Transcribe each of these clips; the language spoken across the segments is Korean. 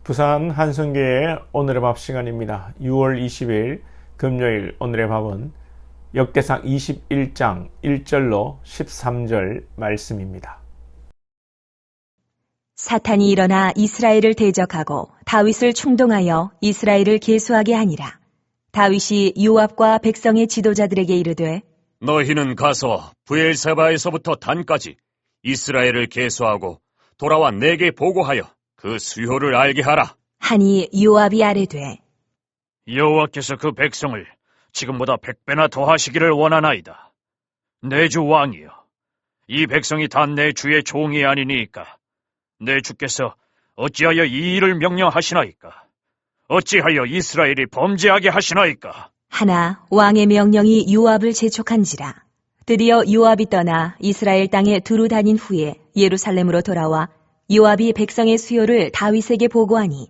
부산 한성교회 오늘의 밥 시간입니다. 6월 20일 금요일 오늘의 밥은 역대상 21장 1절로 13절 말씀입니다. 사탄이 일어나 이스라엘을 대적하고 다윗을 충동하여 이스라엘을 계수하게 하니라. 다윗이 요압과 백성의 지도자들에게 이르되 너희는 가서 브엘세바에서부터 단까지 이스라엘을 계수하고 돌아와 내게 보고하여 그 수요를 알게 하라. 하니 요압이 아뢰되 여호와께서 그 백성을 지금보다 100배나 더하시기를 원하나이다. 내 주 왕이여, 이 백성이 다 내 주의 종이 아니니까 내 주께서 어찌하여 이 일을 명령하시나이까? 어찌하여 이스라엘이 범죄하게 하시나이까? 하나 왕의 명령이 요압을 재촉한지라. 드디어 요압이 떠나 이스라엘 땅에 두루 다닌 후에 예루살렘으로 돌아와 요압이 백성의 수요를 다윗에게 보고하니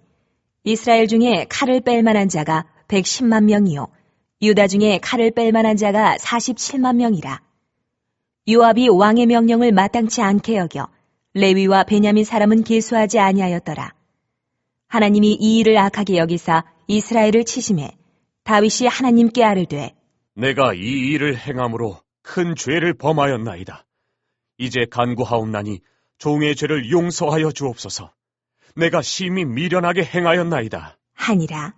이스라엘 중에 칼을 뺄 만한 자가 110만 명이요 유다 중에 칼을 뺄 만한 자가 47만 명이라. 요압이 왕의 명령을 마땅치 않게 여겨 레위와 베냐민 사람은 계수하지 아니하였더라. 하나님이 이 일을 악하게 여기사 이스라엘을 치심해 다윗이 하나님께 아뢰되 내가 이 일을 행함으로 큰 죄를 범하였나이다. 이제 간구하옵나니 종의 죄를 용서하여 주옵소서. 내가 심히 미련하게 행하였나이다. 하니라.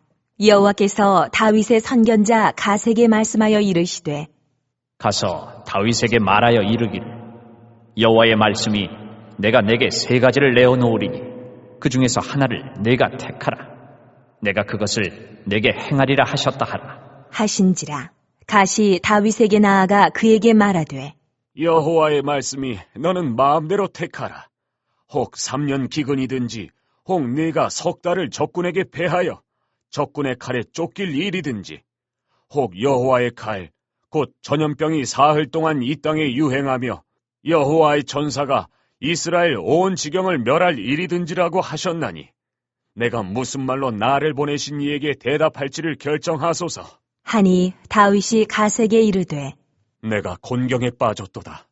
여호와께서 다윗의 선견자 가세게 말씀하여 이르시되 가서 다윗에게 말하여 이르기를 여호와의 말씀이 내가 내게 세 가지를 내어놓으리니 그 중에서 하나를 내가 택하라. 내가 그것을 내게 행하리라 하셨다 하라. 하신지라. 가시 다윗에게 나아가 그에게 말하되 여호와의 말씀이 너는 마음대로 택하라. 혹 3년 기근이든지 혹 네가 석 달을 적군에게 패하여 적군의 칼에 쫓길 일이든지 혹 여호와의 칼 곧 전염병이 사흘 동안 이 땅에 유행하며 여호와의 천사가 이스라엘 온 지경을 멸할 일이든지라고 하셨나니 내가 무슨 말로 나를 보내신 이에게 대답할지를 결정하소서. 하니 다윗이 가세게 이르되 내가 곤경에 빠졌도다.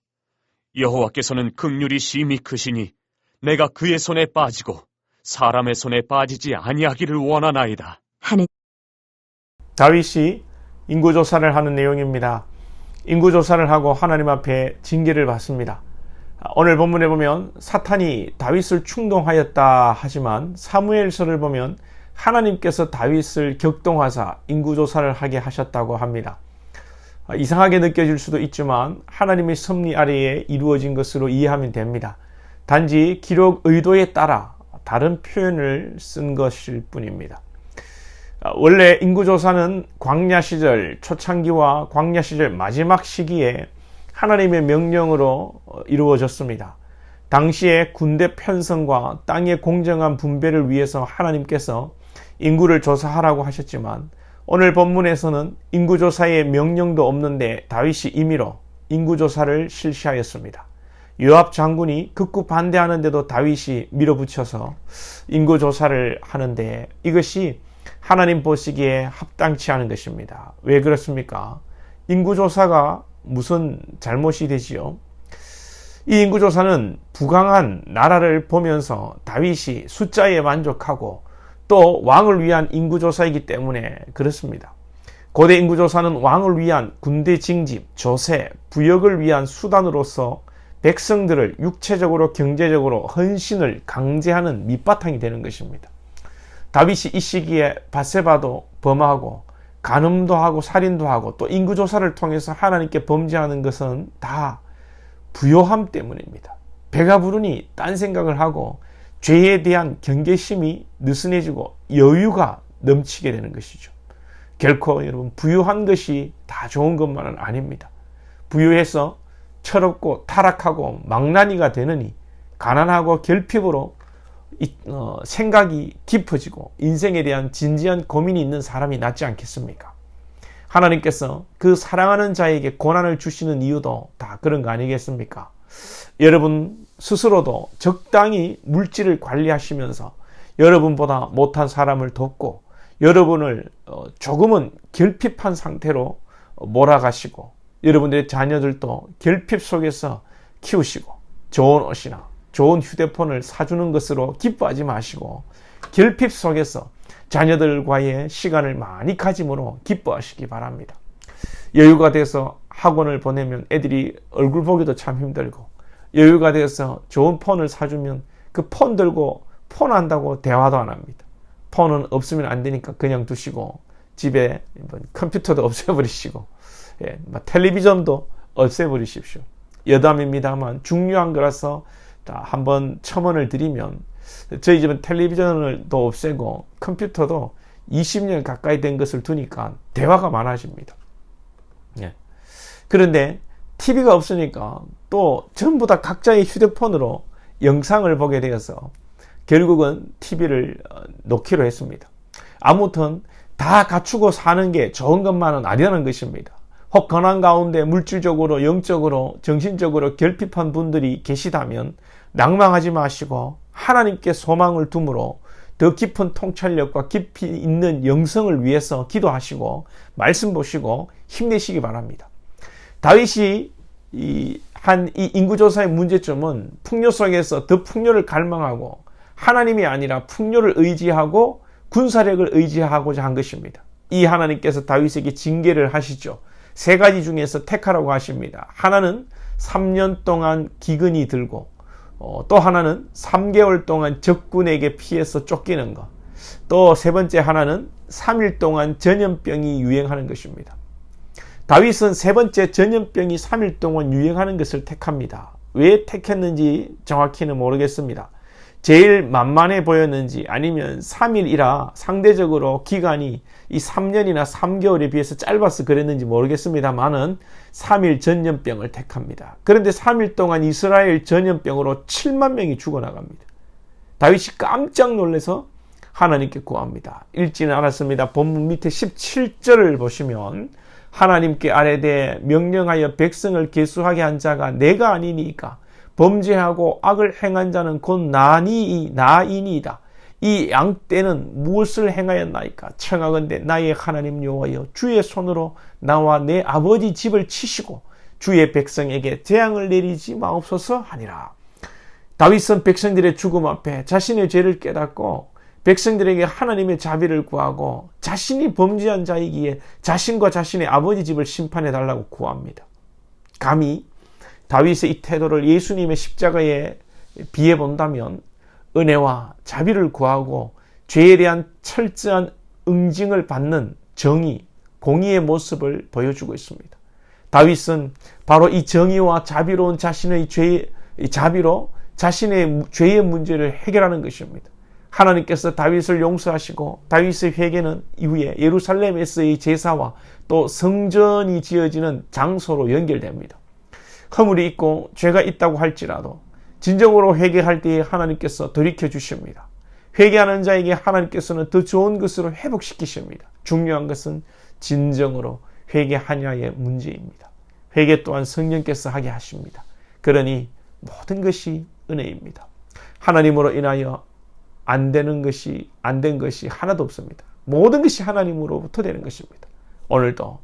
여호와께서는 긍휼이 심히 크시니 내가 그의 손에 빠지고 사람의 손에 빠지지 아니하기를 원하나이다. 하는 다윗이 인구조사를 하는 내용입니다. 인구조사를 하고 하나님 앞에 징계를 받습니다. 오늘 본문에 보면 사탄이 다윗을 충동하였다 하지만 사무엘서를 보면 하나님께서 다윗을 격동하사 인구조사를 하게 하셨다고 합니다. 이상하게 느껴질 수도 있지만 하나님의 섭리 아래에 이루어진 것으로 이해하면 됩니다. 단지 기록 의도에 따라 다른 표현을 쓴 것일 뿐입니다. 원래 인구조사는 광야 시절 초창기와 광야 시절 마지막 시기에 하나님의 명령으로 이루어졌습니다. 당시에 군대 편성과 땅의 공정한 분배를 위해서 하나님께서 인구를 조사하라고 하셨지만 오늘 본문에서는 인구조사의 명령도 없는데 다윗이 임의로 인구조사를 실시하였습니다. 요압 장군이 극구 반대하는데도 다윗이 밀어붙여서 인구조사를 하는데 이것이 하나님 보시기에 합당치 않은 것입니다. 왜 그렇습니까? 인구조사가 무슨 잘못이 되지요? 이 인구조사는 부강한 나라를 보면서 다윗이 숫자에 만족하고 또 왕을 위한 인구조사이기 때문에 그렇습니다. 고대 인구조사는 왕을 위한 군대 징집, 조세, 부역을 위한 수단으로서 백성들을 육체적으로 경제적으로 헌신을 강제하는 밑바탕이 되는 것입니다. 다윗이 이 시기에 밧세바도 범하고 간음도 하고 살인도 하고 또 인구조사를 통해서 하나님께 범죄하는 것은 다 부요함 때문입니다. 배가 부르니 딴 생각을 하고 죄에 대한 경계심이 느슨해지고 여유가 넘치게 되는 것이죠. 결코 여러분 부유한 것이 다 좋은 것만은 아닙니다. 부유해서 철없고 타락하고 망나니가 되느니 가난하고 결핍으로 생각이 깊어지고 인생에 대한 진지한 고민이 있는 사람이 낫지 않겠습니까? 하나님께서 그 사랑하는 자에게 고난을 주시는 이유도 다 그런 거 아니겠습니까? 여러분 스스로도 적당히 물질을 관리하시면서 여러분보다 못한 사람을 돕고 여러분을 조금은 결핍한 상태로 몰아가시고 여러분들의 자녀들도 결핍 속에서 키우시고 좋은 옷이나 좋은 휴대폰을 사주는 것으로 기뻐하지 마시고 결핍 속에서 자녀들과의 시간을 많이 가짐으로 기뻐하시기 바랍니다. 여유가 돼서 학원을 보내면 애들이 얼굴 보기도 참 힘들고, 여유가 돼서 좋은 폰을 사주면 그 폰 들고 폰 한다고 대화도 안 합니다. 폰은 없으면 안 되니까 그냥 두시고 집에 컴퓨터도 없애버리시고 텔레비전도 없애버리십시오. 여담입니다만 중요한 거라서 한번 첨언을 드리면, 저희 집은 텔레비전을 또 없애고 컴퓨터도 20년 가까이 된 것을 두니까 대화가 많아집니다. 그런데 TV가 없으니까 또 전부 다 각자의 휴대폰으로 영상을 보게 되어서 결국은 TV를 놓기로 했습니다. 아무튼 다 갖추고 사는 게 좋은 것만은 아니라는 것입니다. 혹 고난 가운데 물질적으로, 영적으로, 정신적으로 결핍한 분들이 계시다면 낭망하지 마시고 하나님께 소망을 둠으로 더 깊은 통찰력과 깊이 있는 영성을 위해서 기도하시고 말씀 보시고 힘내시기 바랍니다. 다윗이 이 인구조사의 문제점은 풍요 속에서 더 풍요를 갈망하고 하나님이 아니라 풍요를 의지하고 군사력을 의지하고자 한 것입니다. 이 하나님께서 다윗에게 징계를 하시죠. 세 가지 중에서 택하라고 하십니다. 하나는 3년 동안 기근이 들고, 또 하나는 3개월 동안 적군에게 피해서 쫓기는 것, 또 세 번째 하나는 3일 동안 전염병이 유행하는 것입니다. 다윗은 세 번째 전염병이 3일 동안 유행하는 것을 택합니다. 왜 택했는지 정확히는 모르겠습니다. 제일 만만해 보였는지 아니면 3일이라 상대적으로 기간이 이 3년이나 3개월에 비해서 짧아서 그랬는지 모르겠습니다만은 3일 전염병을 택합니다. 그런데 3일 동안 이스라엘 전염병으로 7만 명이 죽어나갑니다. 다윗이 깜짝 놀라서 하나님께 구합니다. 읽지는 않았습니다. 본문 밑에 17절을 보시면 하나님께 아뢰되 명령하여 백성을 계수하게 한 자가 내가 아니니까 범죄하고 악을 행한 자는 곧 나이니이다. 이 양떼는 무엇을 행하였나이까? 청하건대 나의 하나님 여호와여 주의 손으로 나와 내 아버지 집을 치시고 주의 백성에게 재앙을 내리지 마옵소서 하니라. 다윗은 백성들의 죽음 앞에 자신의 죄를 깨닫고 백성들에게 하나님의 자비를 구하고 자신이 범죄한 자이기에 자신과 자신의 아버지 집을 심판해 달라고 구합니다. 감히 다윗의 이 태도를 예수님의 십자가에 비해 본다면 은혜와 자비를 구하고 죄에 대한 철저한 응징을 받는 정의, 공의의 모습을 보여주고 있습니다. 다윗은 바로 이 정의와 자비로운 자신의 자비로 자신의 죄의 문제를 해결하는 것입니다. 하나님께서 다윗을 용서하시고 다윗의 회개는 이후에 예루살렘에서의 제사와 또 성전이 지어지는 장소로 연결됩니다. 허물이 있고 죄가 있다고 할지라도 진정으로 회개할 때에 하나님께서 돌이켜 주십니다. 회개하는 자에게 하나님께서는 더 좋은 것으로 회복시키십니다. 중요한 것은 진정으로 회개하냐의 문제입니다. 회개 또한 성령께서 하게 하십니다. 그러니 모든 것이 은혜입니다. 하나님으로 인하여 안 된 것이 하나도 없습니다. 모든 것이 하나님으로부터 되는 것입니다. 오늘도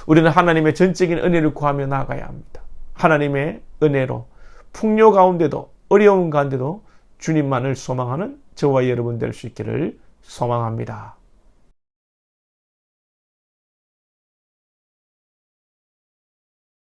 우리는 하나님의 전적인 은혜를 구하며 나아가야 합니다. 하나님의 은혜로 풍요 가운데도 어려운 가운데도 주님만을 소망하는 저와 여러분 될 수 있기를 소망합니다.